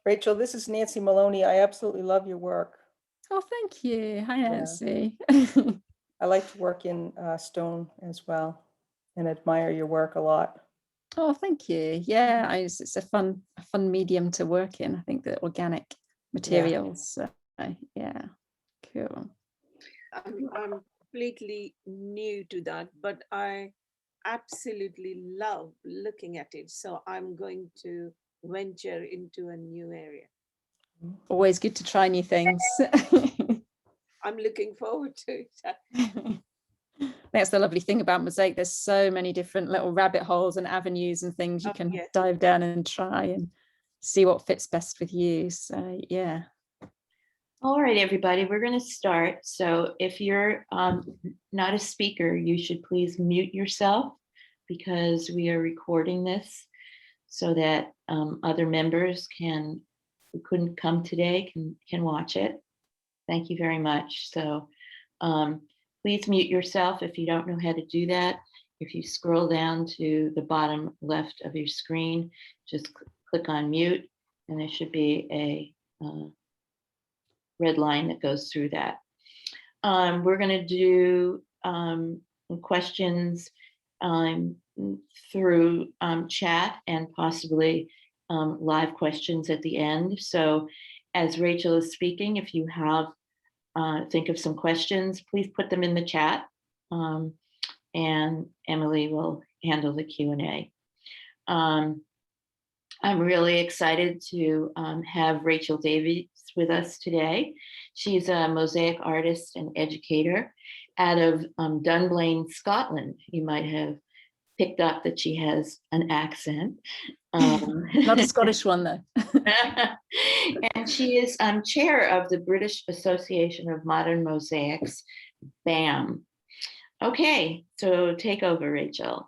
Rachel, this is Nancy Maloney. I absolutely love your work. Oh, thank you. Hi, Nancy. I like to work in stone as well and admire your work a lot. Oh, thank you. Yeah, it's a fun medium to work in. I think the organic materials. Yeah, cool. I'm completely new to that, but I absolutely love looking at it. So I'm going to venture into a new area. Always good to try new things. I'm looking forward to it. That's the lovely thing about Mosaic. There's so many different little rabbit holes and avenues and things you can dive down and try and see what fits best with you. So yeah. All right, everybody, we're going to start. So if you're not a speaker, you should please mute yourself because we are recording this so that other members who couldn't come today can watch it. Thank you very much. So please mute yourself if you don't know how to do that. If you scroll down to the bottom left of your screen, just click on mute, and there should be a red line that goes through that. We're going to do questions through chat and possibly live questions at the end. So as Rachel is speaking, if you think of some questions, please put them in the chat, and Emily will handle the Q&A. I'm really excited to have Rachel Davies with us today. She's a mosaic artist and educator out of Dunblane, Scotland. You might have picked up that she has an accent. Not a Scottish one, though. And she is chair of the British Association of Modern Mosaics, BAMM. Okay, so take over, Rachel.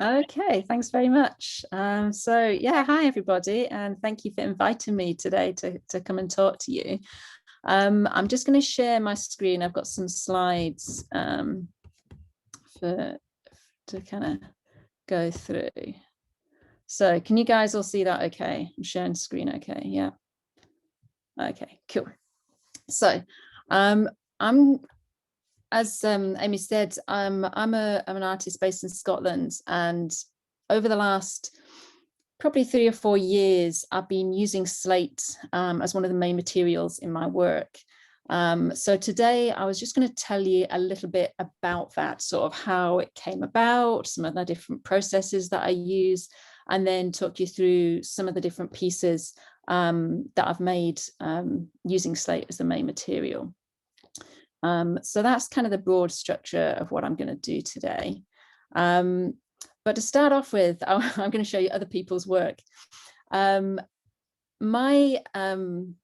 Okay, thanks very much. So yeah, hi everybody, and thank you for inviting me today to come and talk to you. I'm just going to share my screen. I've got some slides to kind of go through. So can you guys all see that okay? I'm sharing screen okay, yeah. Okay, cool. So I'm as Amy said, I'm an artist based in Scotland, and over the last probably 3 or 4 years, I've been using slate as one of the main materials in my work. So today I was just going to tell you a little bit about that, sort of how it came about, some of the different processes that I use, and then talk you through some of the different pieces that I've made using slate as the main material. So that's kind of the broad structure of what I'm going to do today. But to start off with, I'm going to show you other people's work. My kind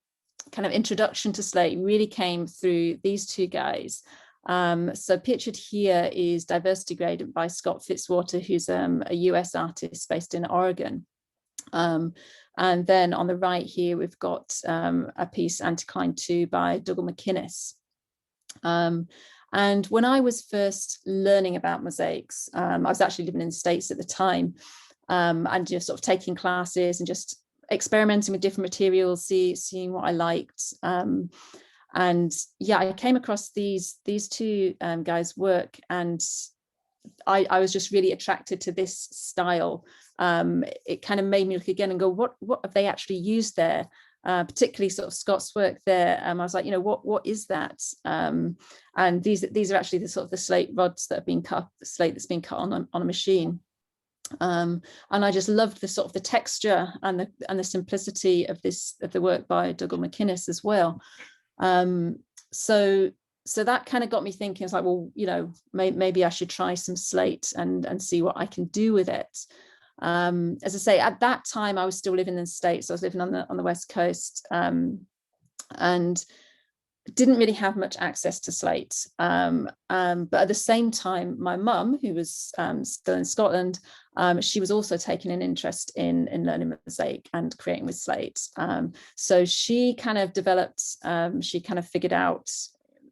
of introduction to slate really came through these two guys. So pictured here is Diversity Gradient by Scott Fitzwater, who's a US artist based in Oregon. And then on the right here, we've got a piece, Anticline 2 by Dougal McInnes. And when I was first learning about mosaics, I was actually living in the States at the time, and just sort of taking classes and just experimenting with different materials, seeing what I liked. And yeah, I came across these two guys' work, and I was just really attracted to this style. It kind of made me look again and go, what have they actually used there? Particularly sort of Scott's work there. I was like, what is that? And these are actually the sort of the slate rods that have been cut, the slate that's been cut on a machine. And I just loved the sort of the texture and the simplicity of the work by Dougal McInnes as well. So that kind of got me thinking. It's like, well, maybe I should try some slate and see what I can do with it. As I say, at that time I was still living in the States. I was living on the West Coast, and didn't really have much access to slate. But at the same time, my mum, who was still in Scotland, she was also taking an interest in learning mosaic and creating with slate. So she kind of developed, she kind of figured out,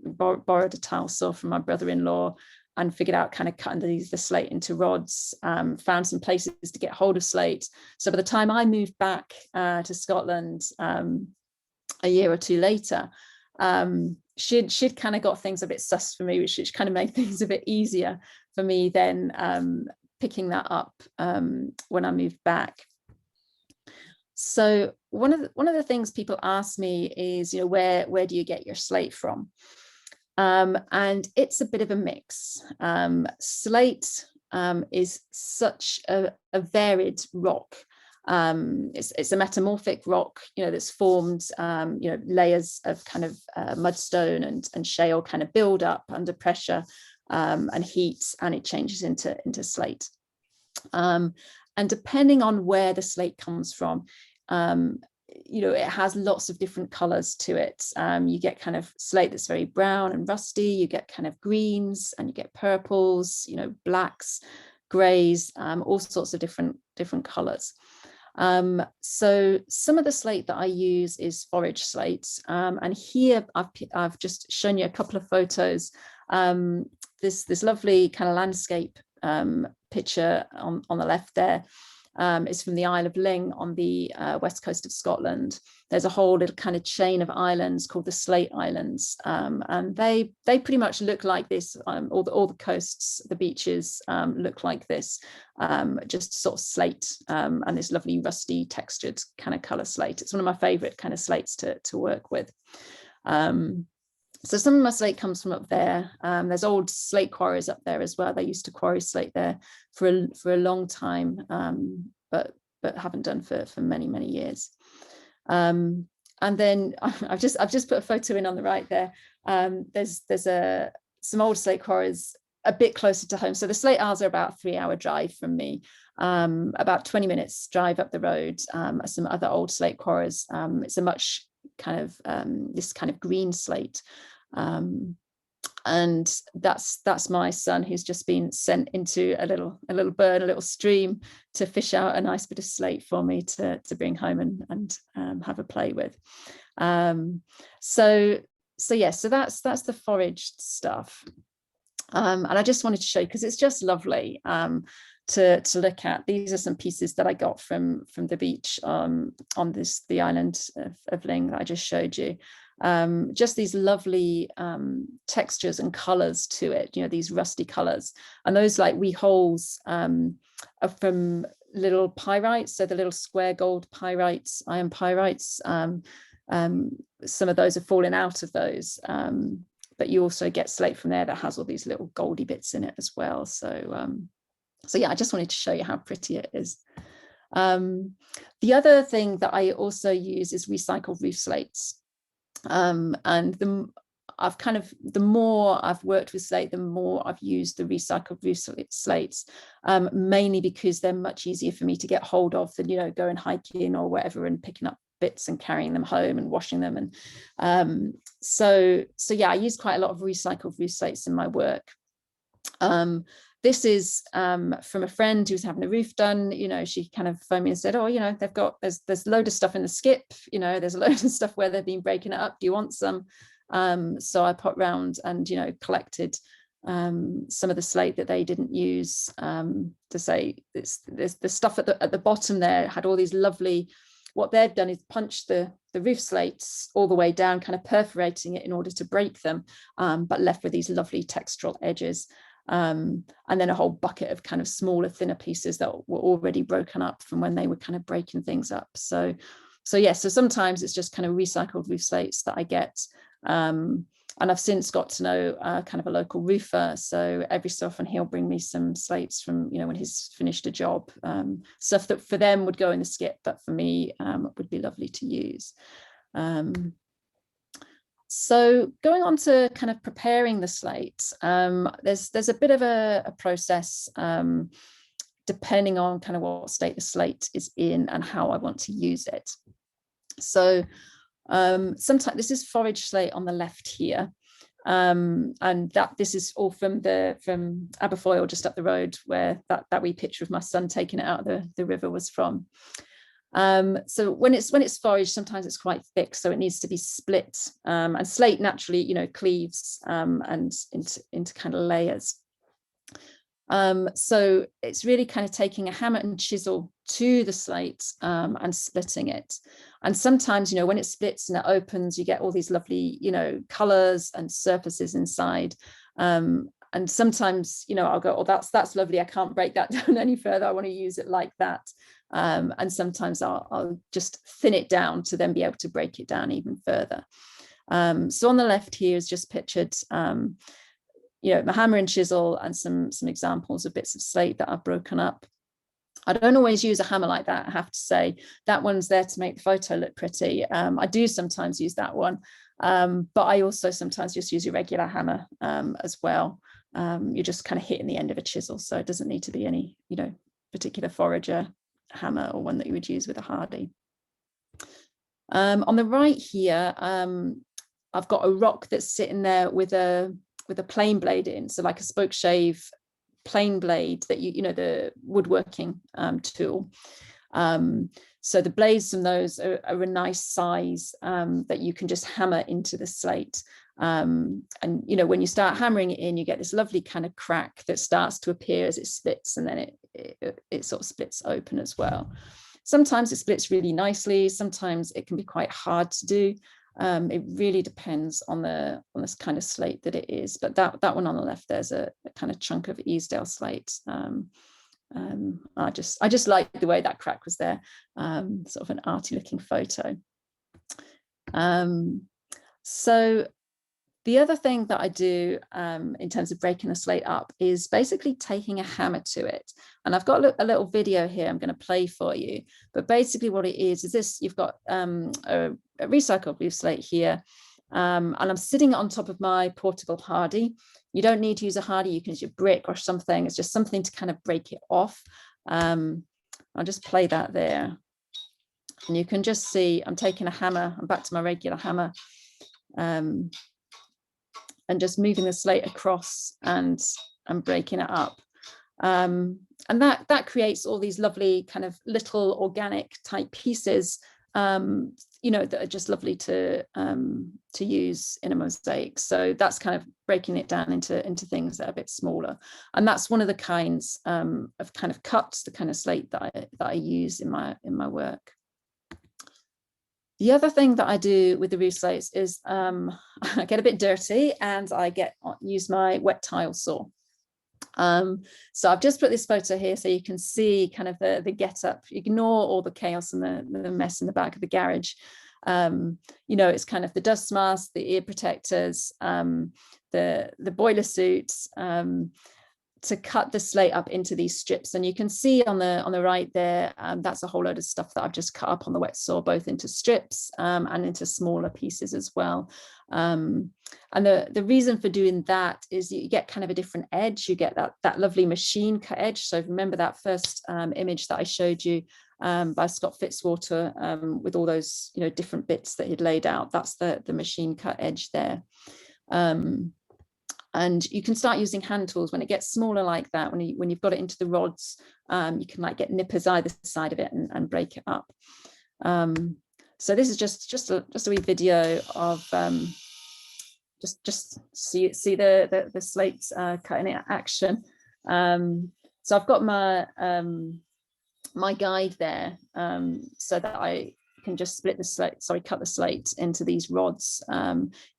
borrowed a tile saw from my brother-in-law, and figured out kind of cutting the slate into rods, found some places to get hold of slate. So by the time I moved back to Scotland a year or two later, she'd kind of got things a bit sus for me, which kind of made things a bit easier for me then picking that up when I moved back. So one of the things people ask me is, you know, where do you get your slate from? And it's a bit of a mix. Slate is such a varied rock. It's a metamorphic rock, you know, that's formed, you know, layers of kind of mudstone and shale kind of build up under pressure and heat, and it changes into slate. And depending on where the slate comes from, you know, it has lots of different colors to it. You get kind of slate that's very brown and rusty, you get kind of greens, and you get purples, you know, blacks, grays, all sorts of different colors. So some of the slate that I use is forage slate, and here I've just shown you a couple of photos. This lovely kind of landscape picture on the left there is from the Isle of Ling on the west coast of Scotland. There's a whole little kind of chain of islands called the Slate Islands, and they pretty much look like this. All the coasts, the beaches look like this, just sort of slate, and this lovely rusty textured kind of color slate. It's one of my favorite kind of slates to work with. So some of my slate comes from up there. There's old slate quarries up there as well. They used to quarry slate there for a long time, but haven't done for many years. And then I've just put a photo in on the right there. There's some old slate quarries a bit closer to home. So the Slate Isles are about a 3-hour drive from me. About 20 minutes drive up the road are some other old slate quarries. It's a much kind of this kind of green slate. And that's my son, who's just been sent into a little burn, a little stream, to fish out a nice bit of slate for me to bring home and have a play with. So that's the foraged stuff. And I just wanted to show you, because it's just lovely to look at. These are some pieces that I got from the beach on the island of Ling that I just showed you. Just these lovely textures and colors to it, you know, these rusty colors, and those like wee holes are from little pyrites, so the little square gold pyrites, iron pyrites. Some of those have fallen out of those, but you also get slate from there that has all these little goldy bits in it as well. So yeah, I just wanted to show you how pretty it is. The other thing that I also use is recycled roof slates. And the more I've worked with slate, the more I've used the recycled roof slates, mainly because they're much easier for me to get hold of than, you know, going hiking or whatever and picking up bits and carrying them home and washing them. And so yeah, I use quite a lot of recycled roof slates in my work. This is from a friend who's having a roof done. You know, she kind of phoned me and said, oh, you know, there's a load of stuff in the skip, you know, there's a load of stuff where they've been breaking it up. Do you want some? So I popped round and, you know, collected some of the slate that they didn't use, to say there's the stuff at the bottom there had all these lovely, what they've done is punched the roof slates all the way down, kind of perforating it in order to break them, but left with these lovely textural edges. And then a whole bucket of kind of smaller, thinner pieces that were already broken up from when they were kind of breaking things up. So yeah, so sometimes it's just kind of recycled roof slates that I get. And I've since got to know kind of a local roofer. So every so often he'll bring me some slates from, you know, when he's finished a job, stuff that for them would go in the skip, but for me would be lovely to use. So going on to kind of preparing the slate, there's a bit of a process depending on kind of what state the slate is in and how I want to use it. So sometimes this is forage slate on the left here, and this is all from Aberfoyle, just up the road, where that wee picture of my son taking it out of the river was from. So when it's foraged, sometimes it's quite thick, so it needs to be split, and slate naturally, you know, cleaves and into kind of layers. So it's really kind of taking a hammer and chisel to the slate and splitting it. And sometimes, you know, when it splits and it opens, you get all these lovely, you know, colors and surfaces inside. And sometimes, you know, I'll go, oh, that's lovely. I can't break that down any further. I want to use it like that. And sometimes I'll just thin it down to then be able to break it down even further. So on the left here is just pictured, you know, my hammer and chisel and some examples of bits of slate that I've broken up. I don't always use a hammer like that, I have to say. That one's there to make the photo look pretty. I do sometimes use that one, but I also sometimes just use a regular hammer as well. You're just kind of hitting the end of a chisel, so it doesn't need to be any, you know, particular forager hammer or one that you would use with a hardy. On the right here, I've got a rock that's sitting there with a plane blade in, so like a spoke shave plane blade that you know, the woodworking tool. So the blades from those are a nice size that you can just hammer into the slate. And you know, when you start hammering it in, you get this lovely kind of crack that starts to appear as it splits, and then it sort of splits open as well. Sometimes it splits really nicely, sometimes it can be quite hard to do. It really depends on this kind of slate that it is, but that one on the left, there's a kind of chunk of Easdale slate. I just like the way that crack was there, sort of an arty looking photo. So the other thing that I do in terms of breaking the slate up is basically taking a hammer to it. And I've got a little video here I'm going to play for you. But basically what it is this, you've got a recycled blue slate here. And I'm sitting on top of my portable hardy. You don't need to use a hardy, you can use your brick or something. It's just something to kind of break it off. I'll just play that there. And you can just see I'm taking a hammer, I'm back to my regular hammer. And just moving the slate across and breaking it up. And that creates all these lovely kind of little organic type pieces, you know, that are just lovely to use in a mosaic. So that's kind of breaking it down into things that are a bit smaller. And that's one of the kinds of kind of cuts, the kind of slate that I use in my work. The other thing that I do with the roof slates is I get a bit dirty and I use my wet tile saw. So I've just put this photo here so you can see kind of the get up. Ignore all the chaos and the mess in the back of the garage. You know, it's kind of the dust mask, the ear protectors, the boiler suits, to cut the slate up into these strips. And you can see on the right there, that's a whole load of stuff that I've just cut up on the wet saw, both into strips and into smaller pieces as well. And the reason for doing that is you get kind of a different edge. You get that lovely machine cut edge. So remember that first image that I showed you by Scott Fitzwater with all those, you know, different bits that he'd laid out. That's the machine cut edge there. And you can start using hand tools when it gets smaller like that. When you've got it into the rods, you can like get nippers either side of it and break it up. So this is just a wee video of just see the slates cutting it action. So I've got my my guide there so that I can just cut the slate into these rods,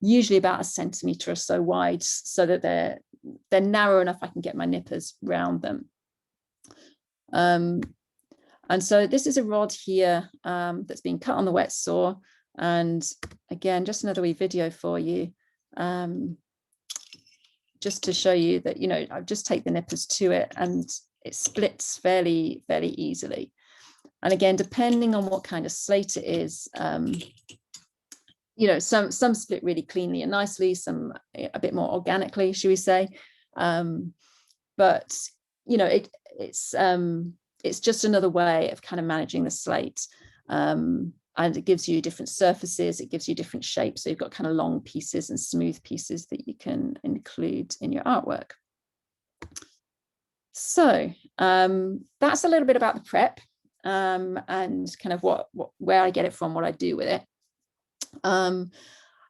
usually about 1 centimetre or so wide, so that they're narrow enough I can get my nippers round them. And so this is a rod here that's been cut on the wet saw, and again, just another wee video for you, just to show you that, you know, I just take the nippers to it and it splits fairly easily. And again, depending on what kind of slate it is, you know, some split really cleanly and nicely, some a bit more organically, should we say. But, you know, it's just another way of kind of managing the slate. And it gives you different surfaces, it gives you different shapes. So you've got kind of long pieces and smooth pieces that you can include in your artwork. So that's a little bit about the prep. And kind of where I get it from, what I do with it.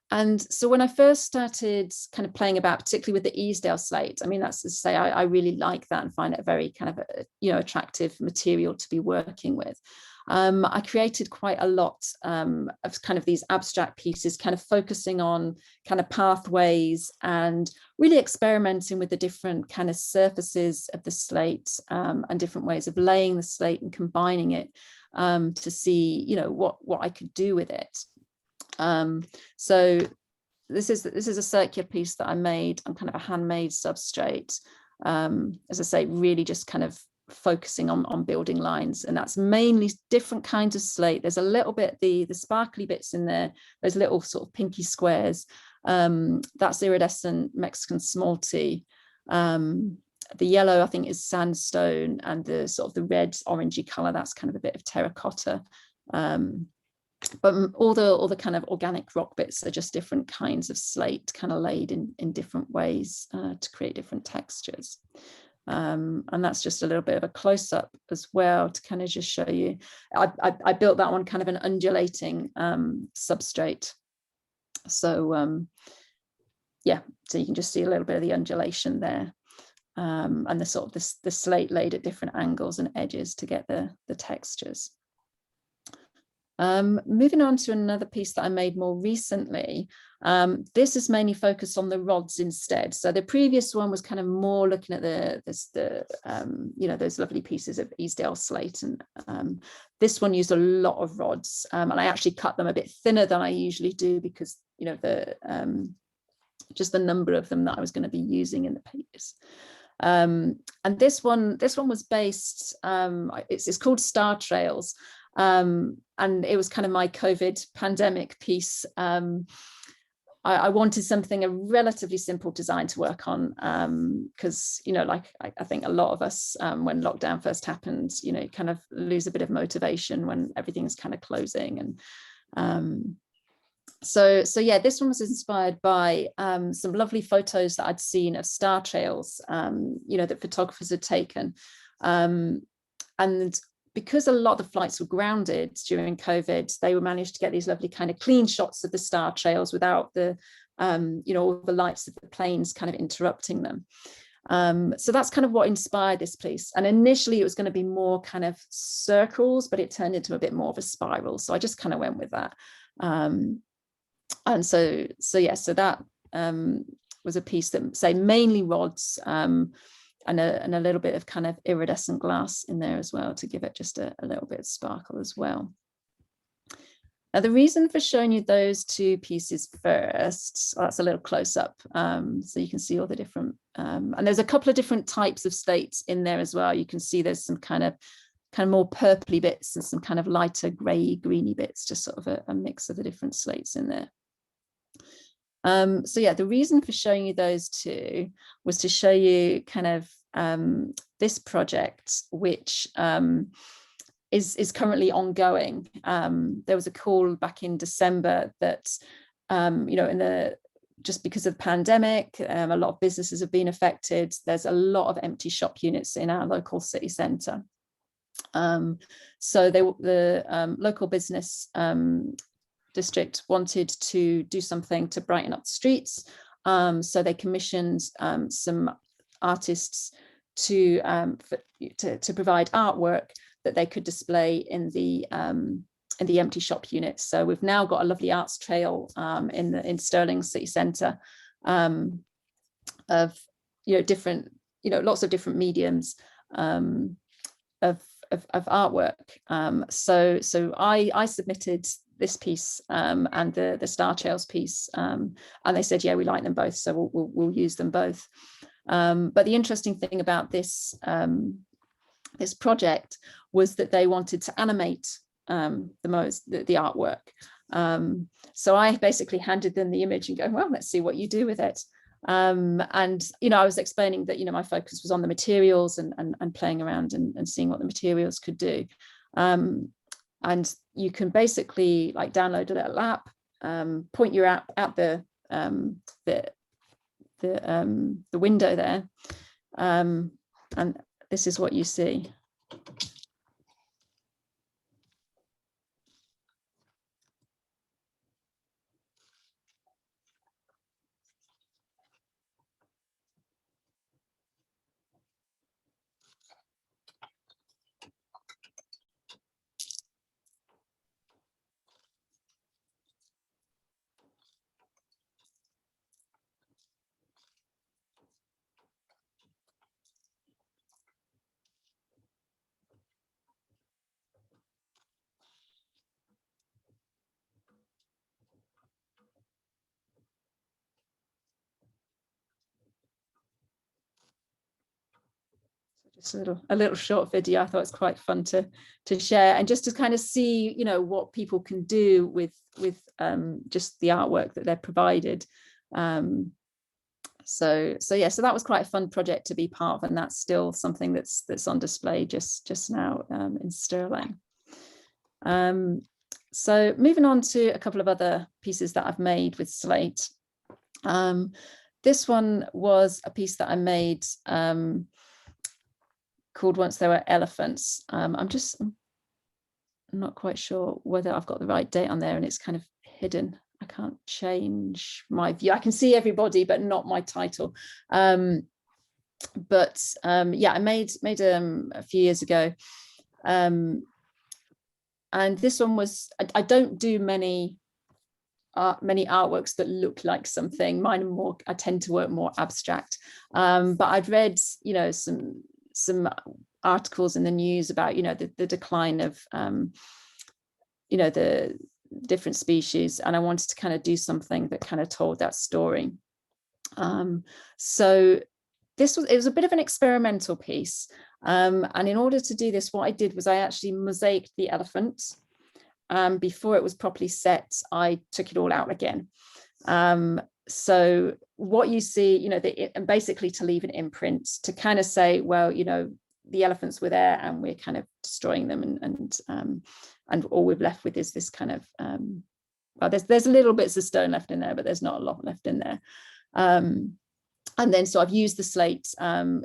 And so when I first started kind of playing about, particularly with the Easdale slate, I mean, that's to say, I really like that and find it a very kind of, attractive material to be working with. I created quite a lot of kind of these abstract pieces, kind of focusing on kind of pathways and really experimenting with the different kind of surfaces of the slate and different ways of laying the slate and combining it to see, what I could do with it. So this is a circular piece that I made on kind of a handmade substrate. As I say, really just kind of focusing on building lines, and that's mainly different kinds of slate. There's a little bit the sparkly bits in there, those little sort of pinky squares. That's iridescent Mexican smalty. The yellow, I think, is sandstone, and the sort of the red orangey color, that's kind of a bit of terracotta. But all the kind of organic rock bits are just different kinds of slate kind of laid in different ways to create different textures. And that's just a little bit of a close-up as well to kind of just show you. I built that one kind of an undulating substrate. So yeah, so you can just see a little bit of the undulation there. And the sort of the slate laid at different angles and edges to get the textures. Moving on to another piece that I made more recently. This is mainly focused on the rods instead. So the previous one was kind of more looking at those lovely pieces of Easdale slate, and this one used a lot of rods, and I actually cut them a bit thinner than I usually do because just the number of them that I was going to be using in the piece. And this one was based. It's called Star Trails. And it was kind of my COVID pandemic piece. I wanted something, a relatively simple design to work on, because, I think a lot of us, when lockdown first happened, kind of lose a bit of motivation when everything's kind of closing. And so yeah, this one was inspired by some lovely photos that I'd seen of star trails, that photographers had taken. And because a lot of the flights were grounded during COVID, they were managed to get these lovely kind of clean shots of the star trails without the, all the lights of the planes kind of interrupting them. So that's kind of what inspired this piece. And initially it was going to be more kind of circles, but it turned into a bit more of a spiral. So I just kind of went with that. And so that was a piece that, say, mainly rods, and a little bit of kind of iridescent glass in there as well to give it just a little bit of sparkle as well. Now, the reason for showing you those two pieces first, that's a little close up, so you can see all the different, and there's a couple of different types of slates in there as well. You can see there's some kind of more purpley bits and some kind of lighter grey, greeny bits, just sort of a mix of the different slates in there. So yeah, the reason for showing you those two was to show you kind of this project, which is currently ongoing. There was a call back in December that, just because of the pandemic, a lot of businesses have been affected. There's a lot of empty shop units in our local city centre. So the local business district wanted to do something to brighten up the streets. So they commissioned some artists to provide artwork that they could display in the empty shop units. So we've now got a lovely arts trail in Stirling city centre of different lots of different mediums of artwork. So I submitted this piece and the Star Trails piece, and they said, yeah, we like them both, so we'll use them both. But the interesting thing about this this project was that they wanted to animate the artwork. So I basically handed them the image and go, well, let's see what you do with it. And I was explaining that my focus was on the materials and playing around and seeing what the materials could do. And you can basically download a little app, point your app at the window there, and this is what you see. just a little short video. I thought it's quite fun to share, and just to kind of see, you know, what people can do with just the artwork that they're provided. So yeah, so that was quite a fun project to be part of, and that's still something that's on display just now in Sterling. So moving on to a couple of other pieces that I've made with Slate. This one was a piece that I made called Once There Were Elephants. I'm not quite sure whether I've got the right date on there, and it's kind of hidden. I can't change my view. I can see everybody, but not my title. Yeah, I made a few years ago. And this one was, I don't do many artworks that look like something. Mine are more, I tend to work more abstract. But I'd read, you know, some articles in the news about, you know, the decline of, you know, the different species, and I wanted to kind of do something that kind of told that story. So it was a bit of an experimental piece. And in order to do this, what I did was I actually mosaiced the elephant. Before it was properly set, I took it all out again. So what you see, you know, and basically to leave an imprint, to kind of say, well, you know, the elephants were there and we're kind of destroying them, and all we've left with is this kind of, well, there's little bits of stone left in there, but there's not a lot left in there. And then so I've used the slate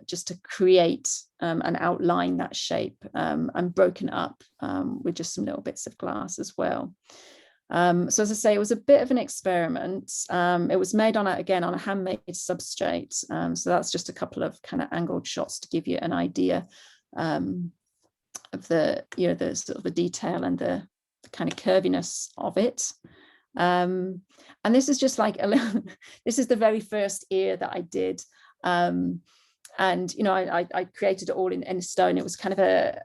just to create and outline that shape, and broken up with just some little bits of glass as well. So as I say, it was a bit of an experiment. It was made on a handmade substrate. So that's just a couple of kind of angled shots to give you an idea of the, you know, the sort of the detail and the kind of curviness of it. And this is just like this is the very first ear that I did. And, you know, I created it all in stone. It was kind of a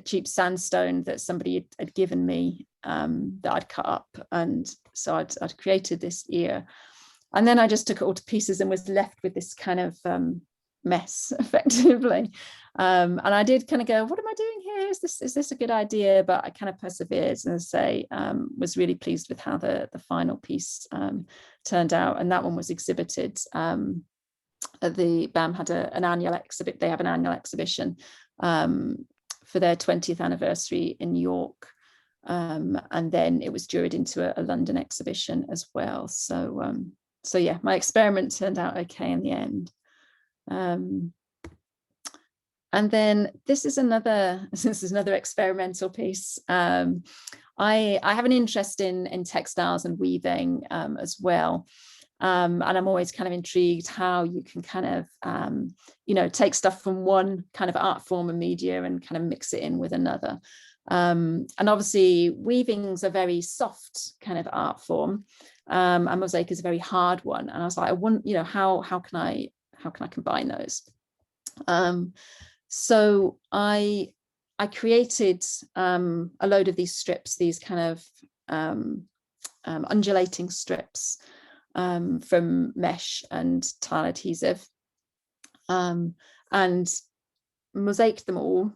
cheap sandstone that somebody had given me, that I'd cut up. And so I'd created this ear. And then I just took it all to pieces and was left with this kind of mess, effectively. And I did kind of go, what am I doing here? Is this a good idea? But I kind of persevered, and as I say, was really pleased with how the final piece turned out. And that one was exhibited at the BAMM had an annual exhibit. They have an annual exhibition for their 20th anniversary in York. And then it was juried into a London exhibition as well. So yeah, my experiment turned out okay in the end. And then this is another experimental piece. I have an interest in textiles and weaving as well. And I'm always kind of intrigued how you can kind of, you know, take stuff from one kind of art form and media and kind of mix it in with another. And obviously weaving's a very soft kind of art form, and mosaic is a very hard one. And I was like, I want, you know, how can I combine those? So I created a load of these strips, these kind of undulating strips from mesh and tile adhesive, and mosaiced them all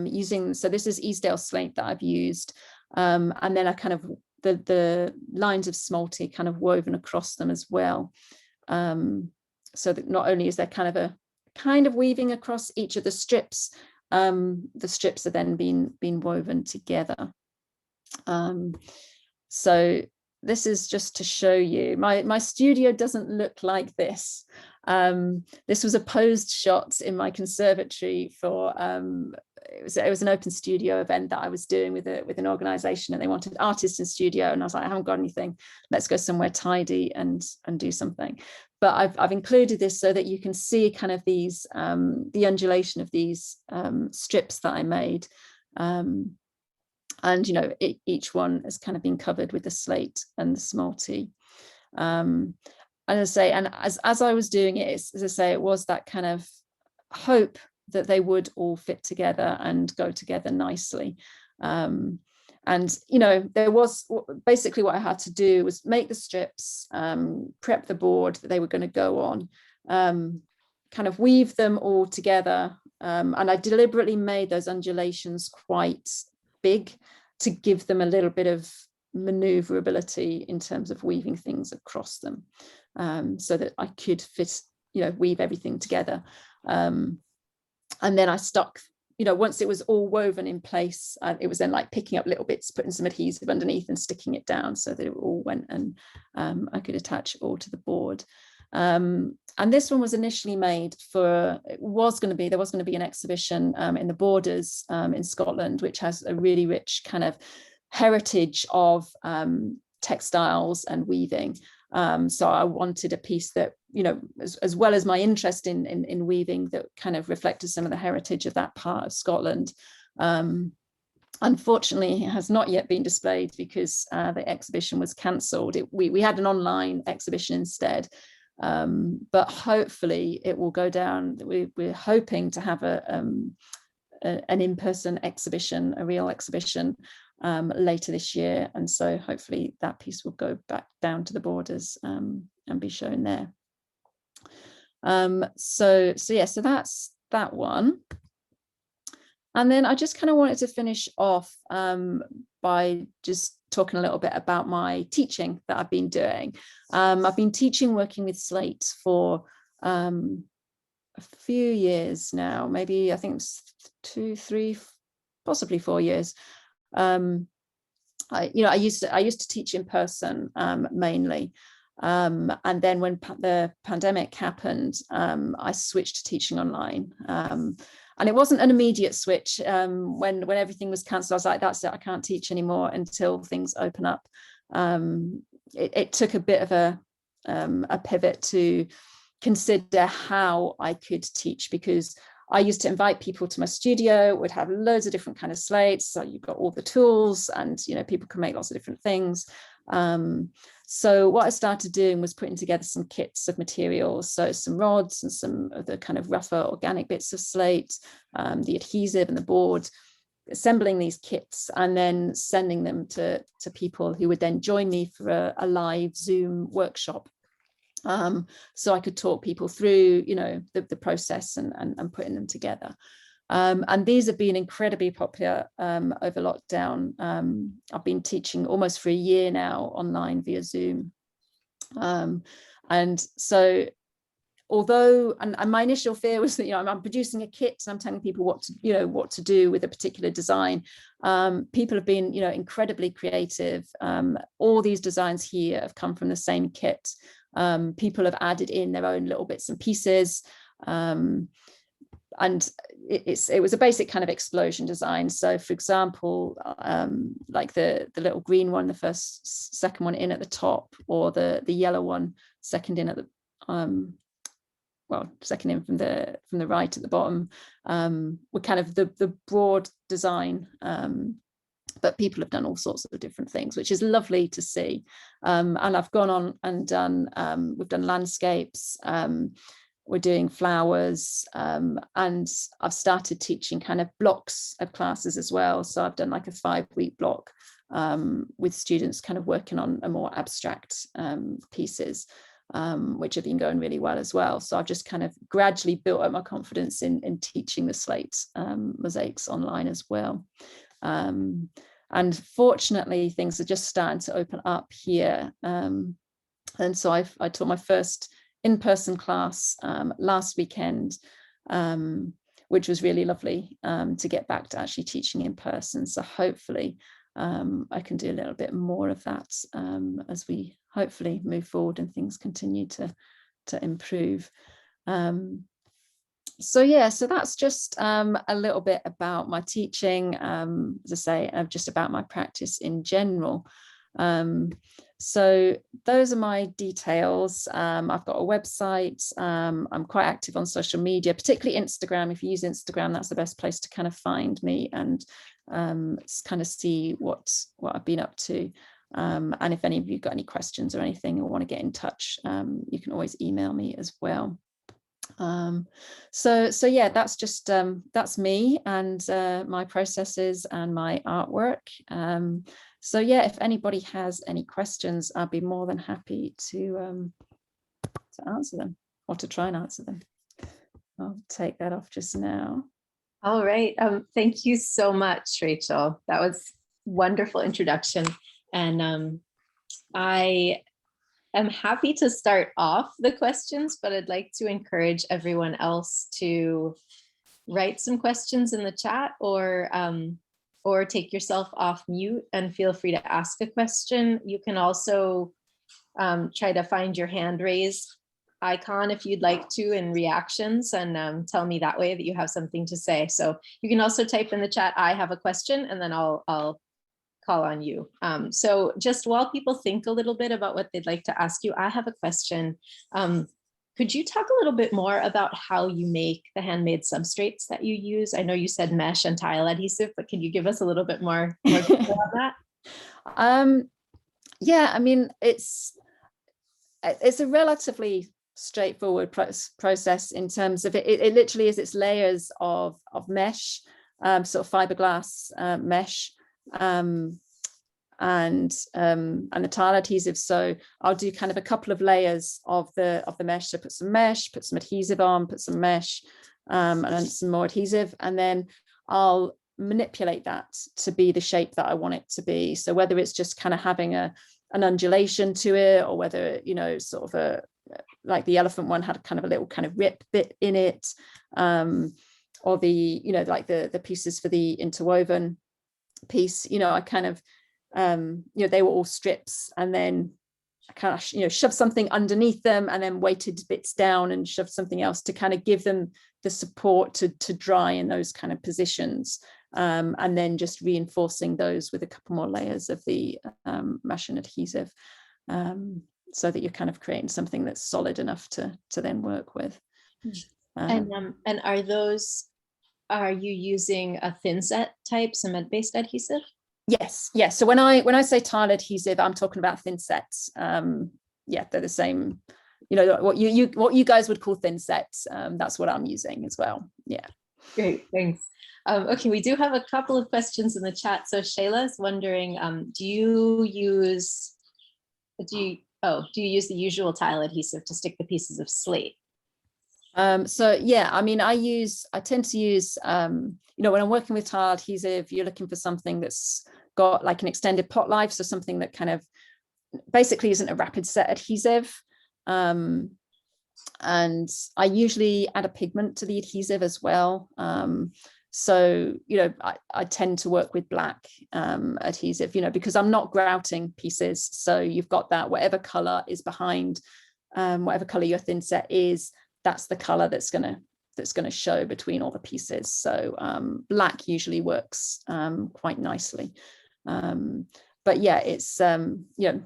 using, so this is Easdale slate that I've used, and then I kind of the lines of smalty kind of woven across them as well, so that not only is there kind of weaving across each of the strips are then being woven together. So this is just to show you, my studio doesn't look like this. This was a posed shot in my conservatory for it was an open studio event that I was doing with an organization, and they wanted artists in studio, and I was like, I haven't got anything, let's go somewhere tidy and do something. But I've included this so that you can see kind of these the undulation of these strips that I made. And, you know, each one has kind of been covered with the slate and the smalty. And as I say, and as I was doing it, as I say, it was that kind of hope that they would all fit together and go together nicely. And, you know, there was basically what I had to do was make the strips, prep the board that they were going to go on, kind of weave them all together And I deliberately made those undulations quite big to give them a little bit of maneuverability in terms of weaving things across them, so that I could weave everything together. And then I stuck, once it was all woven in place, it was then like picking up little bits, putting some adhesive underneath and sticking it down so that it all went, and I could attach it all to the board. And this one was initially made there was going to be an exhibition in the Borders in Scotland, which has a really rich kind of heritage of textiles and weaving. So I wanted a piece that, as well as my interest in weaving, that kind of reflected some of the heritage of that part of Scotland. Unfortunately, it has not yet been displayed because the exhibition was cancelled. We had an online exhibition instead, but hopefully it will go down. We're hoping to have an in-person exhibition, a real exhibition, later this year, and so hopefully that piece will go back down to the Borders and be shown there. So that's that one. And then I just kind of wanted to finish off by just talking a little bit about my teaching that I've been doing. I've been teaching working with Slate for a few years now, maybe I think it's 2, 3, possibly 4 years. I used to teach in person mainly, and then when the pandemic happened, I switched to teaching online. And it wasn't an immediate switch. When everything was cancelled, I was like, that's it, I can't teach anymore until things open up. It took a bit of a pivot to consider how I could teach, because I used to invite people to my studio, would have loads of different kind of slates. So you've got all the tools, and people can make lots of different things. So what I started doing was putting together some kits of materials, so some rods and some of the kind of rougher organic bits of slate, the adhesive and the board, assembling these kits and then sending them to people who would then join me for a live Zoom workshop. So I could talk people through, the process and putting them together. And these have been incredibly popular over lockdown. I've been teaching almost for a year now online via Zoom. And so although, and my initial fear was that, I'm producing a kit and I'm telling people what to do with a particular design. People have been, incredibly creative. All these designs here have come from the same kit. People have added in their own little bits and pieces. And it was a basic kind of explosion design. So for example, like the little green one, the second one in at the top, or the yellow one, second in at the second in from the right at the bottom, were kind of the broad design. But people have done all sorts of different things, which is lovely to see. And I've gone on and done, we've done landscapes, we're doing flowers, and I've started teaching kind of blocks of classes as well. So I've done like a 5-week block with students kind of working on a more abstract pieces, which have been going really well as well. So I've just kind of gradually built up my confidence in teaching the Slate mosaics online as well. And fortunately, things are just starting to open up here. And so I taught my first in-person class last weekend, which was really lovely to get back to actually teaching in person. So hopefully I can do a little bit more of that as we hopefully move forward and things continue to improve. So that's just a little bit about my teaching, as I say, just about my practice in general. So those are my details. I've got a website. I'm quite active on social media, particularly Instagram. If you use Instagram, that's the best place to kind of find me and kind of see what I've been up to. And if any of you got any questions or anything or want to get in touch, you can always email me as well. So that's just that's me and my processes and my artwork. So if anybody has any questions, I'd be more than happy to answer them, or to try and answer them. I'll take that off just now. All right. Thank you so much, Rachel. That was wonderful introduction. And I am happy to start off the questions, but I'd like to encourage everyone else to write some questions in the chat or take yourself off mute and feel free to ask a question. You can also try to find your hand raise icon if you'd like to in reactions and tell me that way that you have something to say. So you can also type in the chat, I have a question, and then I'll call on you. So just while people think a little bit about what they'd like to ask you, I have a question. Could you talk a little bit more about how you make the handmade substrates that you use? I know you said mesh and tile adhesive, but can you give us a little bit more detail on that? Yeah, I mean, it's a relatively straightforward process in terms of it literally is, it's layers of mesh, sort of fiberglass mesh, and the tile adhesive. So I'll do kind of a couple of layers of the mesh. So put some mesh, put some adhesive on, put some mesh, and then some more adhesive, and then I'll manipulate that to be the shape that I want it to be. So whether it's just kind of having an undulation to it, or whether, you know, sort of like the elephant one had kind of a little kind of rip bit in it, or the, you know, like the pieces for the interwoven piece, you know, I kind of, you know, they were all strips, and then I kind of, you know, shoved something underneath them and then weighted bits down and shoved something else to kind of give them the support to dry in those kind of positions. And then just reinforcing those with a couple more layers of the mesh and adhesive, so that you're kind of creating something that's solid enough to then work with. And are you using a thin set type cement-based adhesive? Yes. So when I say tile adhesive, I'm talking about thin sets. Yeah, they're the same. You know, what you guys would call thin sets. That's what I'm using as well. Yeah. Great, thanks. Okay, we do have a couple of questions in the chat. So Shayla is wondering, do you use the usual tile adhesive to stick the pieces of slate? So yeah, I mean, I tend to use, you know, when I'm working with tile adhesive, you're looking for something that's got like an extended pot life. So something that kind of basically isn't a rapid set adhesive. And I usually add a pigment to the adhesive as well. So, you know, I tend to work with black adhesive, you know, because I'm not grouting pieces. So you've got that, whatever color is behind, whatever color your thin set is, that's the color that's gonna show between all the pieces. So black usually works quite nicely. But yeah, it's you know,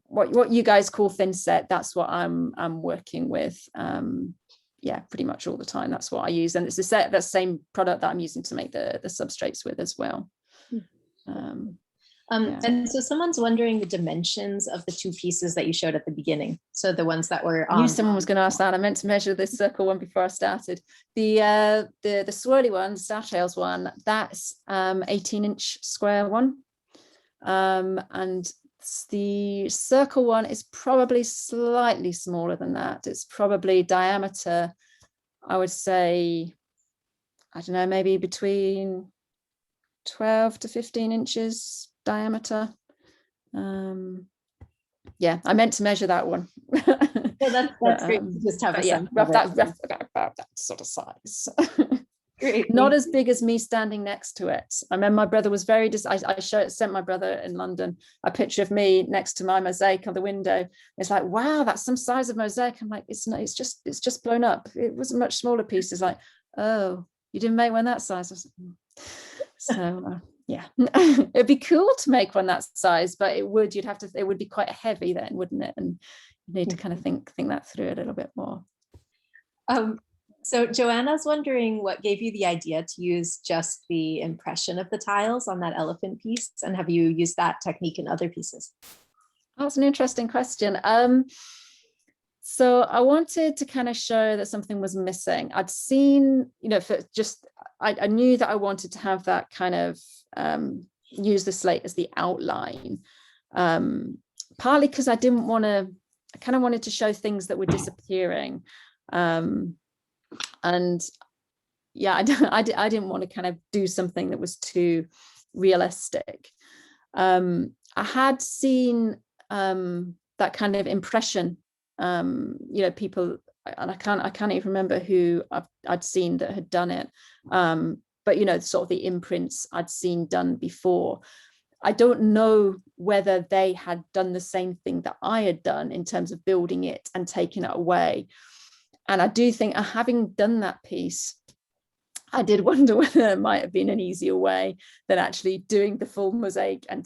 what you guys call thin set, that's what I'm working with. Yeah, pretty much all the time. That's what I use, and it's that same product that I'm using to make the substrates with as well. Yeah. And so someone's wondering the dimensions of the two pieces that you showed at the beginning. So the ones that were I knew someone was going to ask that. I meant to measure this circle one before I started. The swirly one, the star tails one, that's 18-inch square one, and the circle one is probably slightly smaller than that. It's probably diameter, I would say, I don't know, maybe between 12 to 15 inches diameter. Yeah, I meant to measure that one. So that's great to just have a sense of about that sort of size. Great. Not as big as me standing next to it. I remember my brother was very I sent my brother in London a picture of me next to my mosaic on the window. It's like, wow, that's some size of mosaic. I'm like, it's just blown up. It was a much smaller piece. It's like, oh, you didn't make one that size. I was like, so yeah, it'd be cool to make one that size, but it would be quite heavy then, wouldn't it? And you need to kind of think that through a little bit more. So Joanna's wondering what gave you the idea to use just the impression of the tiles on that elephant piece, and have you used that technique in other pieces? That's an interesting question. So I wanted to kind of show that something was missing. I'd seen, you know, I knew that I wanted to have that kind of use the slate as the outline, partly because I kind of wanted to show things that were disappearing. And yeah, I didn't want to kind of do something that was too realistic. I had seen that kind of impression, people, and I can't even remember who I'd seen that had done it, but sort of the imprints I'd seen done before. I don't know whether they had done the same thing that I had done in terms of building it and taking it away. And I do think, having done that piece, I did wonder whether there might have been an easier way than actually doing the full mosaic, and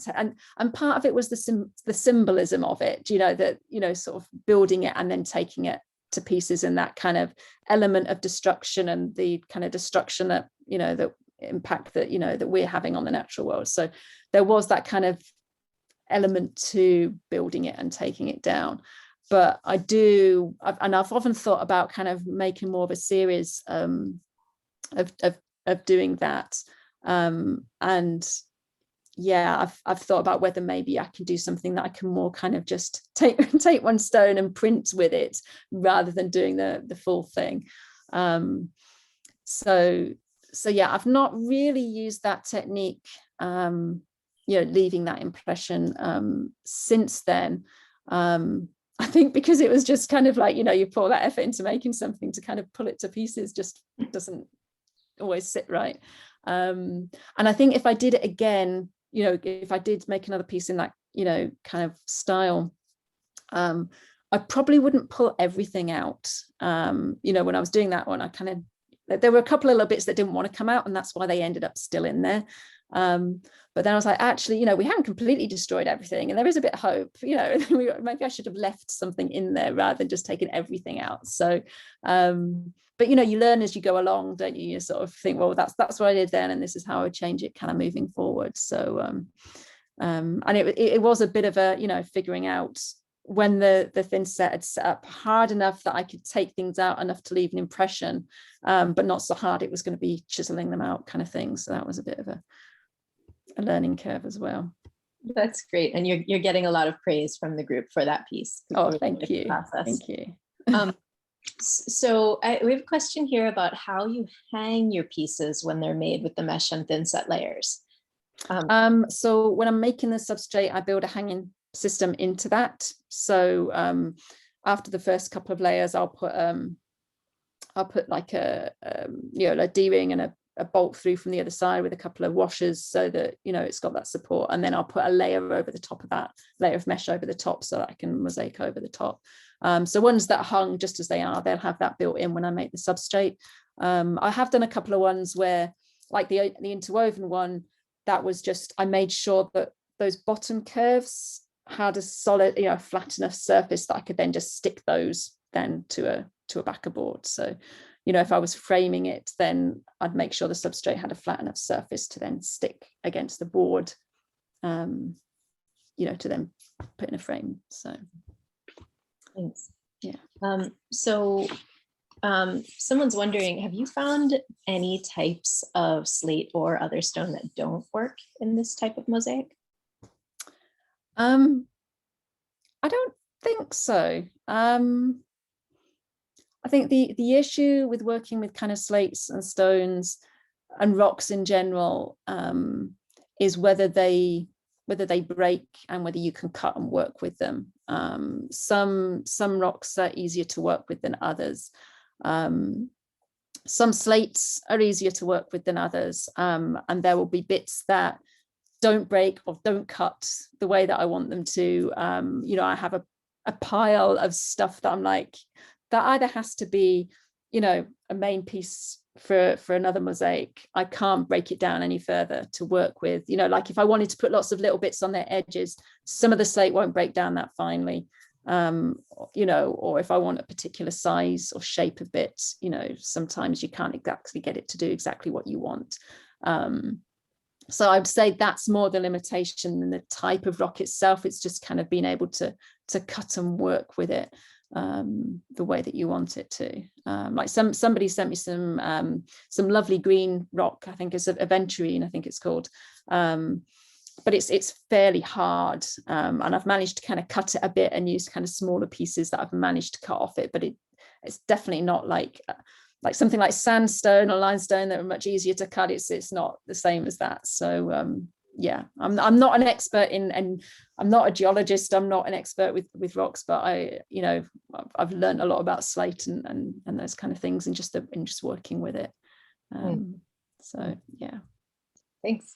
part of it was the symbolism of it, that sort of building it and then taking it to pieces, and that kind of element of destruction and the kind of destruction that that impact that that we're having on the natural world. So there was that kind of element to building it and taking it down. But I've often thought about kind of making more of a series of doing that, and yeah, I've thought about whether maybe I can do something that I can more kind of just take one stone and print with it rather than doing the full thing. So yeah, I've not really used that technique, leaving that impression since then. I think because it was just kind of like, you pour that effort into making something, to kind of pull it to pieces just doesn't always sit right. And I think if I did it again, if I did make another piece in that, kind of style, I probably wouldn't pull everything out. When I was doing that one, there were a couple of little bits that didn't want to come out, and that's why they ended up still in there. But then I was like, actually, we haven't completely destroyed everything, and there is a bit of hope, maybe I should have left something in there rather than just taking everything out. So, but you learn as you go along, don't you? You sort of think, well, that's what I did then, and this is how I change it kind of moving forward. So, and it was a bit of a, figuring out when the thin set had set up hard enough that I could take things out enough to leave an impression, but not so hard it was going to be chiseling them out kind of thing. So that was a bit of a learning curve as well. That's great. And you're getting a lot of praise from the group for that piece. Oh, thank you. Thank you. So we have a question here about how you hang your pieces when they're made with the mesh and thin set layers. So when I'm making the substrate, I build a hanging system into that. So after the first couple of layers, I'll put like a D-ring and a bolt through from the other side with a couple of washers, so that it's got that support, and then I'll put a layer over the top of that, layer of mesh over the top, so that I can mosaic over the top. So ones that hung just as they are, they'll have that built in when I make the substrate. I have done a couple of ones where, like the interwoven one, that was just, I made sure that those bottom curves had a solid, flat enough surface that I could then just stick those then to a backer board. So if I was framing it, then I'd make sure the substrate had a flat enough surface to then stick against the board, to then put in a frame. So thanks. Yeah. Someone's wondering, have you found any types of slate or other stone that don't work in this type of mosaic? I don't think so. I think the issue with working with kind of slates and stones and rocks in general is whether they break and whether you can cut and work with them. Some rocks are easier to work with than others. Some slates are easier to work with than others, and there will be bits that don't break or don't cut the way that I want them to. I have a pile of stuff that I'm like, that either has to be, a main piece for another mosaic. I can't break it down any further to work with. Like if I wanted to put lots of little bits on their edges, some of the slate won't break down that finely. Or if I want a particular size or shape of bit, sometimes you can't exactly get it to do exactly what you want. So I'd say that's more the limitation than the type of rock itself. It's just kind of being able to cut and work with it the way that you want it to. Like somebody sent me some lovely green rock, I think it's a aventurine, I think it's called. But it's fairly hard, and I've managed to kind of cut it a bit and use kind of smaller pieces that I've managed to cut off it, but it's definitely not like like something like sandstone or limestone that are much easier to cut. It's not the same as that. So yeah, I'm not an expert and I'm not a geologist. I'm not an expert with rocks, but I've learned a lot about slate and those kind of things, and just working with it. So yeah. Thanks.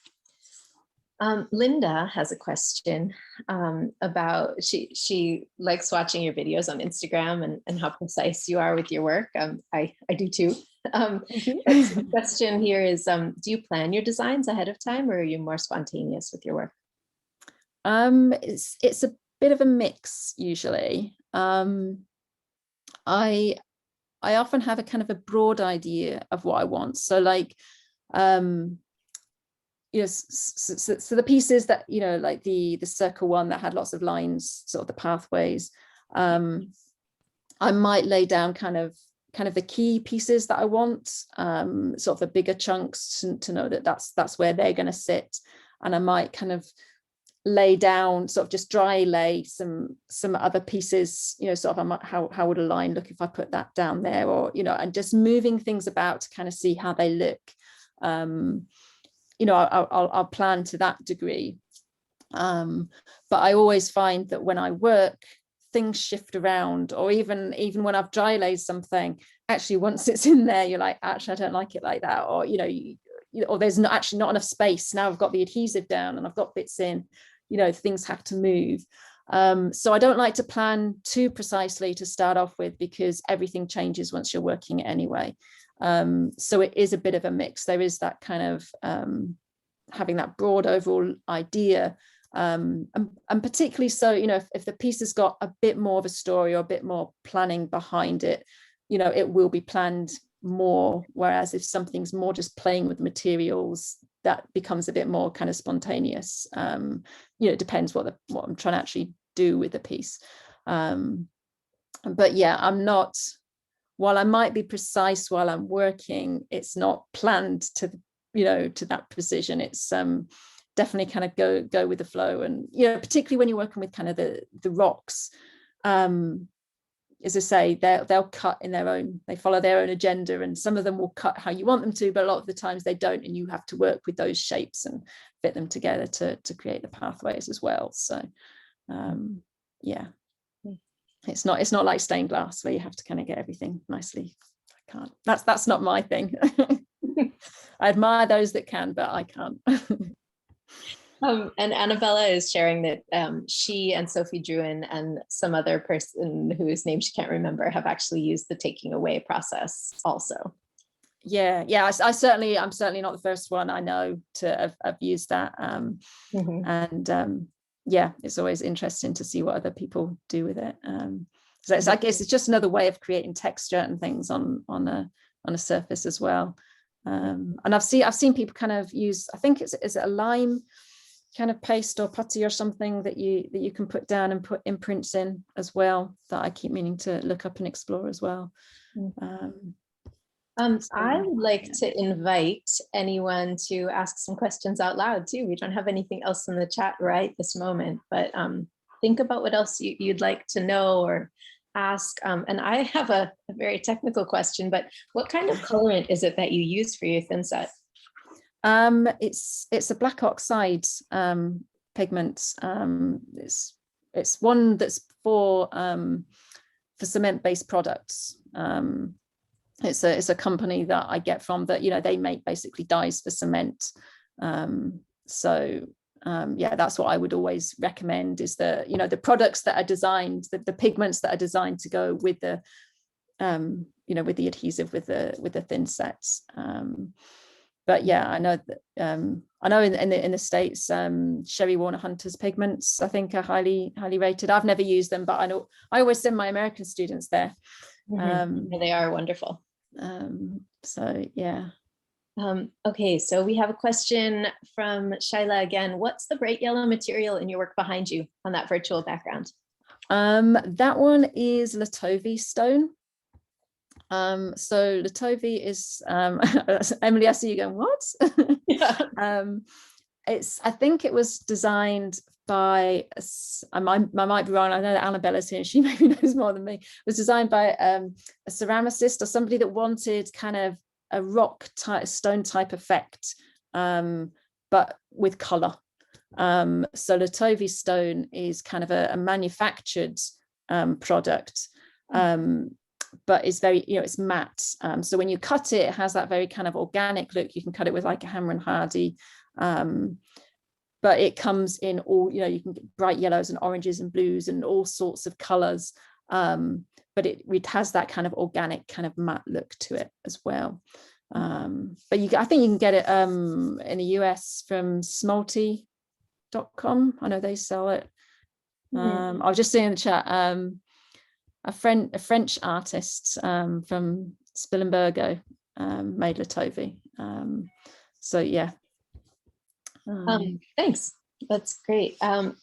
Linda has a question about, she likes watching your videos on Instagram and how precise you are with your work. I do too. The question here is, do you plan your designs ahead of time, or are you more spontaneous with your work? It's a bit of a mix usually. I often have a kind of a broad idea of what I want. So like, so the pieces that, like the circle one that had lots of lines, sort of the pathways, I might lay down kind of the key pieces that I want, sort of the bigger chunks to know that that's where they're going to sit. And I might kind of lay down, sort of just dry lay some other pieces, sort of how would a line look if I put that down there, or, and just moving things about to kind of see how they look. I'll plan to that degree. But I always find that when I work, things shift around, or even when I've dry laid something, actually once it's in there, you're like, actually, I don't like it like that, or or there's not enough space. Now I've got the adhesive down and I've got bits in, things have to move. So I don't like to plan too precisely to start off with, because everything changes once you're working it anyway. So it is a bit of a mix. There is that kind of having that broad overall idea, and particularly so, if the piece has got a bit more of a story or a bit more planning behind it, it will be planned more. Whereas if something's more just playing with materials, that becomes a bit more kind of spontaneous. It depends what I'm trying to actually do with the piece. But yeah, I'm not, while I might be precise while I'm working, it's not planned to that precision. It's definitely kind of go with the flow. And particularly when you're working with kind of the rocks, as I say, they'll cut in their own, they follow their own agenda, and some of them will cut how you want them to, but a lot of the times they don't, and you have to work with those shapes and fit them together to create the pathways as well. So yeah, it's not like stained glass where you have to kind of get everything nicely. I can't, that's not my thing. I admire those that can, but I can't. And Annabella is sharing that she and Sophie Druin and some other person whose name she can't remember have actually used the taking away process also. Yeah, I'm certainly not the first one I know to have used that. And yeah, it's always interesting to see what other people do with it. So I guess it's just another way of creating texture and things on a surface as well. And I've seen people kind of use, I think is it a lime kind of paste or putty or something that you can put down and put imprints in as well, that I keep meaning to look up and explore as well. I would like to invite anyone to ask some questions out loud too. We don't have anything else in the chat right this moment, but think about what else you'd like to know or ask. And I have a very technical question, but what kind of colorant is it that you use for your thin set? It's a black oxide pigment. It's one that's for cement-based products. It's a company that I get from that, they make basically dyes for cement. Yeah, that's what I would always recommend, is the products that are designed, the pigments that are designed to go with the with the adhesive, with the thin sets. But yeah, I know that in the States, Sherry Warner Hunter's pigments, I think, are highly rated. I've never used them, but I always send my American students there. They are wonderful. So yeah. Okay, so we have a question from Shaila again. What's the bright yellow material in your work behind you on that virtual background? That one is Latovi stone. So Latovi is Emily, I see you going, what? Yeah. I think it was designed by, I might be wrong, I know that Annabella's here, she maybe knows more than me. It was designed by a ceramicist or somebody that wanted kind of a rock type, stone type effect, but with color. So the Davies stone is kind of a manufactured product, but it's very, it's matte. So when you cut it, it has that very kind of organic look. You can cut it with like a hammer and hardy, but it comes in all, you can get bright yellows and oranges and blues and all sorts of colors. But it has that kind of organic kind of matte look to it as well. But I think you can get it in the US from smolty.com. I know they sell it. I was just seeing in the chat, a French artist from Spilimbergo made Latovi. So yeah. Thanks. That's great. And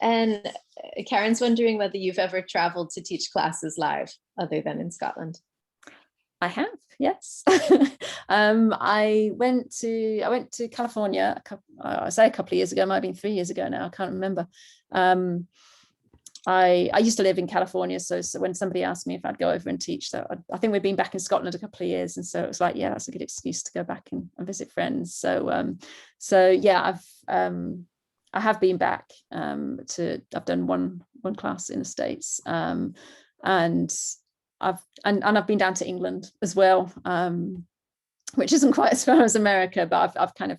Karen's wondering whether you've ever traveled to teach classes live other than in Scotland. I have, yes. I went to California I say a couple of years ago, it might have been 3 years ago now, I can't remember. I used to live in California, so when somebody asked me if I'd go over and teach, so I think we've been back in Scotland a couple of years, and so it was like, yeah, that's a good excuse to go back and visit friends. So yeah, I have been back I've done one class in the States, and I've been down to England as well, which isn't quite as far as America, but I've kind of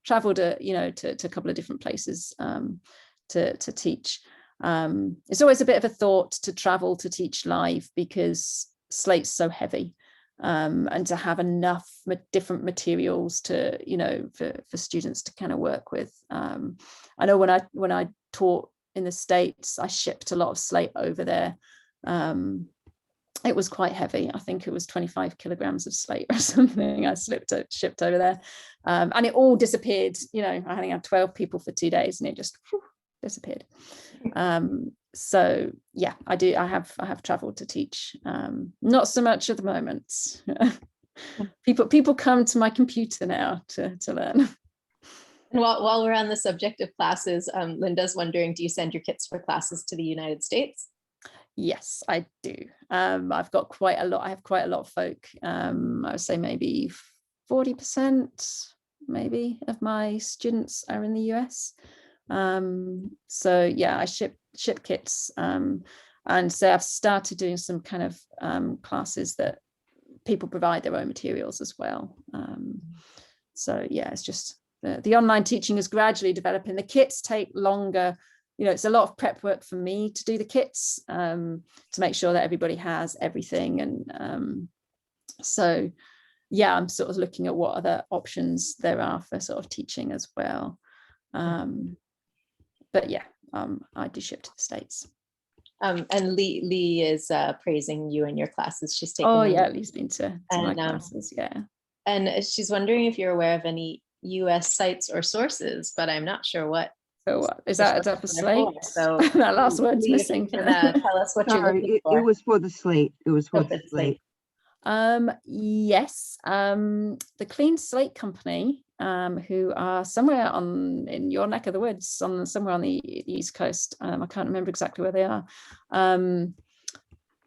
traveled to a couple of different places to teach. It's always a bit of a thought to travel to teach live because Slate's so heavy, and to have enough different materials to for students to kind of work with. I know when I taught in the States, I shipped a lot of Slate over there. It was quite heavy. I think it was 25 kilograms of Slate or something I shipped over there, and it all disappeared. I only had 12 people for 2 days, and it just disappeared. So yeah, I have traveled to teach, not so much at the moment. people come to my computer now to learn. And while we're on the subject of classes, Linda's wondering, do you send your kits for classes to the United States? Yes, I do. I've got quite a lot. I have quite a lot of folk. I would say maybe 40% maybe of my students are in the US. So yeah, I ship kits, and so I've started doing some kind of classes that people provide their own materials as well. So yeah, it's just the online teaching is gradually developing. The kits take longer. It's a lot of prep work for me to do the kits, to make sure that everybody has everything. And so yeah, I'm sort of looking at what other options there are for sort of teaching as well. But yeah, I do ship to the States. And Lee is praising you and your classes. She's taken. Oh yeah, Lee's been to my classes, yeah. And she's wondering if you're aware of any US sites or sources, but I'm not sure what. So what is that for Slate? So that last word's missing. Tell us what you're looking for. It was for the Slate. It was for the Slate. Yes, the Clean Slate Company, who are somewhere in your neck of the woods, somewhere on the East Coast. I can't remember exactly where they are.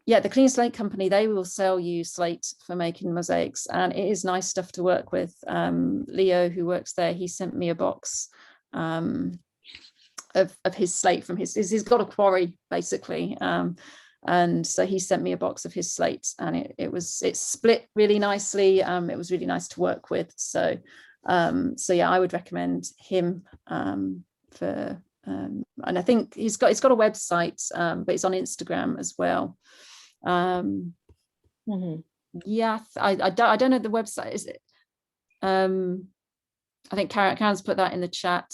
Yeah, the Clean Slate Company, they will sell you slate for making mosaics, and it is nice stuff to work with. Leo, who works there, he sent me a box of his slate from he's got a quarry basically. And so he sent me a box of his slates, and it split really nicely. It was really nice to work with. So yeah, I would recommend him for and I think he's got a website, but it's on Instagram as well. Yeah, I don't know the website. Is it? I think Karen's put that in the chat.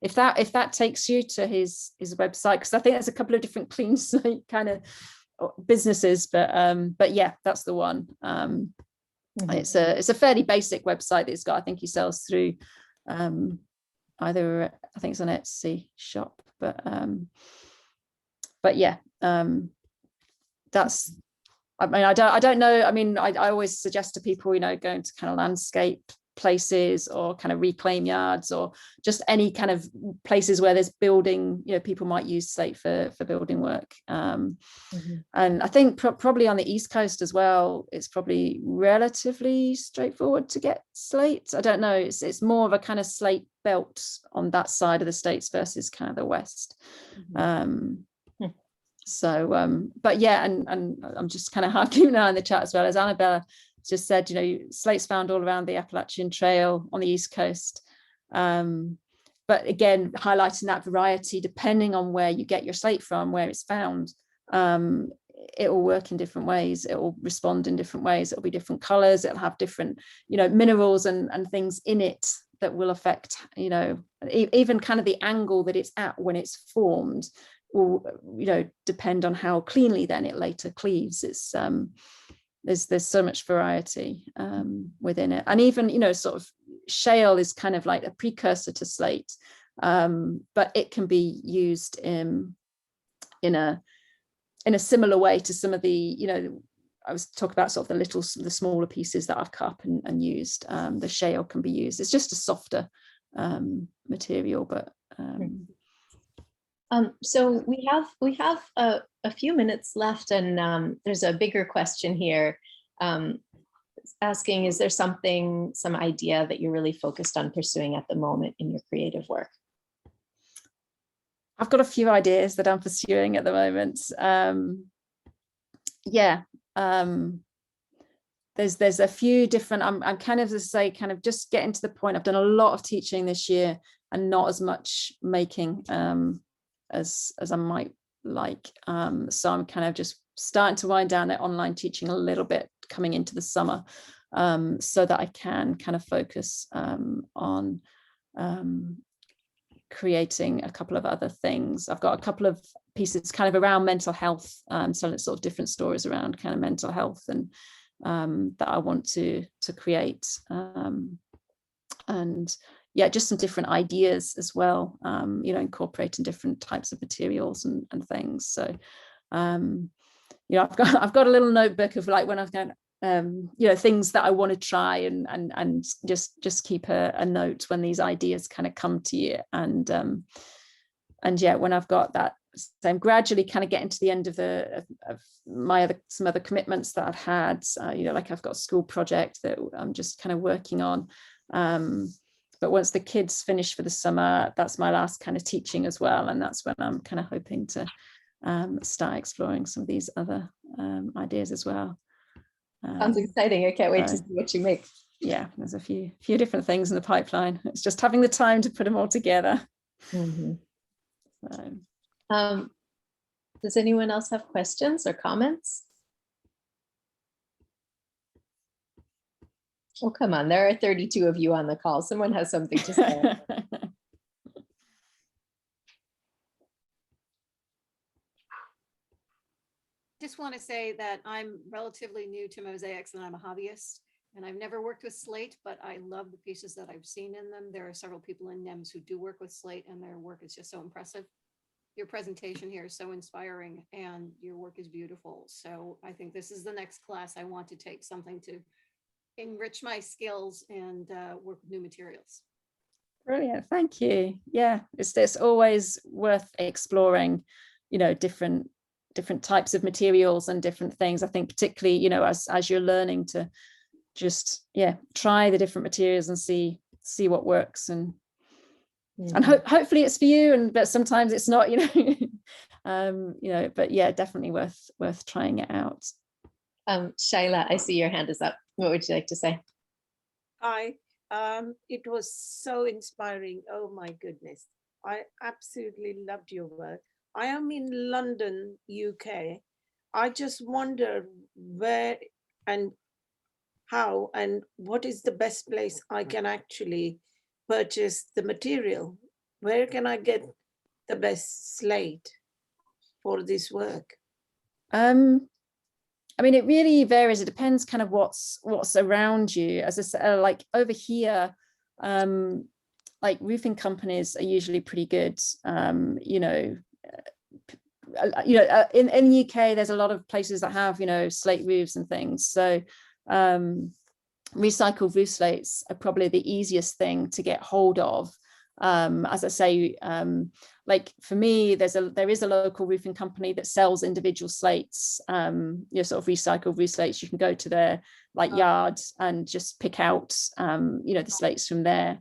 If that takes you to his website, because I think there's a couple of different Clean Slate kind of businesses, but yeah, that's the one. It's a fairly basic website that he's got. I think he sells through either, I think it's an Etsy shop, but yeah, that's, I mean, I don't know. I mean, I always suggest to people, going to kind of landscape places or kind of reclaim yards or just any kind of places where there's building, people might use slate for building work. And I think probably on the East Coast as well, it's probably relatively straightforward to get slate. I don't know, it's more of a kind of slate belt on that side of the States versus kind of the West. But yeah, and I'm just kind of harking now in the chat as well, as Annabella just said, slate's found all around the Appalachian Trail on the East Coast. But again, highlighting that variety, depending on where you get your slate from, where it's found, it will work in different ways. It will respond in different ways. It'll be different colors. It'll have different, minerals and things in it that will affect, even kind of the angle that it's at when it's formed will, depend on how cleanly then it later cleaves. It's there's so much variety within it, and even sort of shale is kind of like a precursor to slate, but it can be used in a similar way to some of the I was talking about sort of the smaller pieces that I've cut up and used. The shale can be used. It's just a softer material, but so we have a few minutes left, and there's a bigger question here asking, is there some idea that you're really focused on pursuing at the moment in your creative work? I've got a few ideas that I'm pursuing at the moment. There's a few different, I'm kind of, kind of just getting to the point. I've done a lot of teaching this year and not as much making as I might like. So I'm kind of just starting to wind down that online teaching a little bit coming into the summer, so that I can kind of focus on creating a couple of other things. I've got a couple of pieces kind of around mental health, so it's sort of different stories around kind of mental health and that I want to create, and yeah, just some different ideas as well, incorporating different types of materials and things. So I've got a little notebook of like when I've done things that I want to try and just keep a note when these ideas kind of come to you, and yeah, when I've got that, so I'm gradually kind of getting to the end of some other commitments that I've had. Like I've got a school project that I'm just kind of working on, but once the kids finish for the summer, that's my last kind of teaching as well, and that's when I'm kind of hoping to start exploring some of these other ideas as well. Sounds exciting. I can't wait to see what you make. Yeah, there's a few different things in the pipeline. It's just having the time to put them all together. Mm-hmm. So. Does anyone else have questions or comments? Oh, come on. There are 32 of you on the call. Someone has something to say. Just want to say that I'm relatively new to mosaics and I'm a hobbyist, and I've never worked with slate, but I love the pieces that I've seen in them. There are several people in NEMS who do work with slate, and their work is just so impressive. Your presentation here is so inspiring and your work is beautiful. So I think this is the next class I want to take, something to enrich my skills and work with new materials. Brilliant, thank you. Yeah, it's always worth exploring, different types of materials and different things. I think particularly, as you're learning to just try the different materials and see what works, and hopefully it's for you, but sometimes it's not, but yeah, definitely worth trying it out. Shaila, I see your hand is up. What would you like to say? Hi, it was so inspiring. Oh my goodness. I absolutely loved your work. I am in London, UK. I just wonder where and how and what is the best place I can actually purchase the material. Where can I get the best slate for this work? I mean, it really varies. It depends kind of what's around you. As I said, like over here, like roofing companies are usually pretty good. In the UK, there's a lot of places that have, slate roofs and things. So recycled roof slates are probably the easiest thing to get hold of. As I say, like for me, there is a local roofing company that sells individual slates, sort of recycled roof slates. You can go to their like yard and just pick out, the slates from there.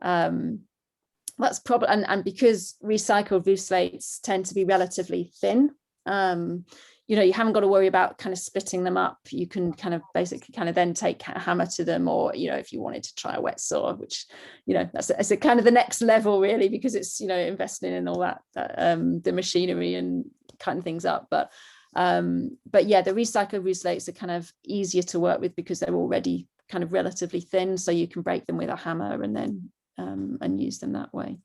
That's probably, and because recycled roof slates tend to be relatively thin, you haven't got to worry about kind of splitting them up. You can kind of basically kind of then take a hammer to them, or if you wanted to try a wet saw, which that's a kind of the next level really, because it's investing in all that the machinery and cutting things up. But yeah, the recycled roof slates are kind of easier to work with because they're already kind of relatively thin, so you can break them with a hammer and then and use them that way.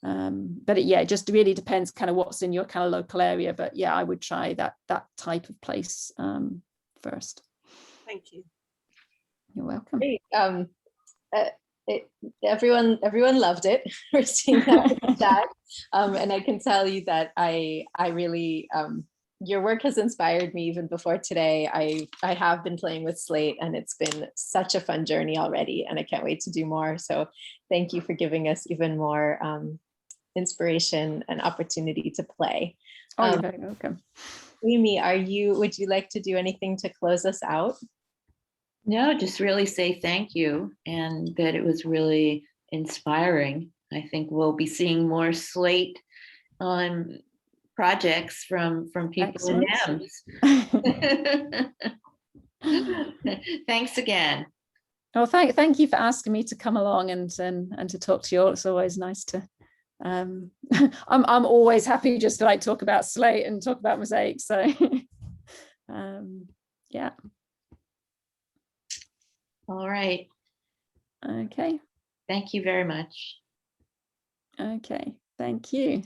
But it just really depends kind of what's in your kind of local area. But yeah, I would try that type of place first. Thank you. You're welcome. Great. Everyone loved it. We're seeing that in the chat. And I can tell you that I really your work has inspired me even before today. I have been playing with Slate, and it's been such a fun journey already, and I can't wait to do more. So thank you for giving us even more inspiration and opportunity to play. You're very welcome. Amy, would you like to do anything to close us out? No, just really say thank you, and that it was really inspiring. I think we'll be seeing more Slate projects from people in NEMS. Thanks again. Well, thank you for asking me to come along and to talk to you all. It's always nice to I'm always happy just to like talk about Slate and talk about Mosaics. So yeah. All right. Okay. Thank you very much. Okay. Thank you.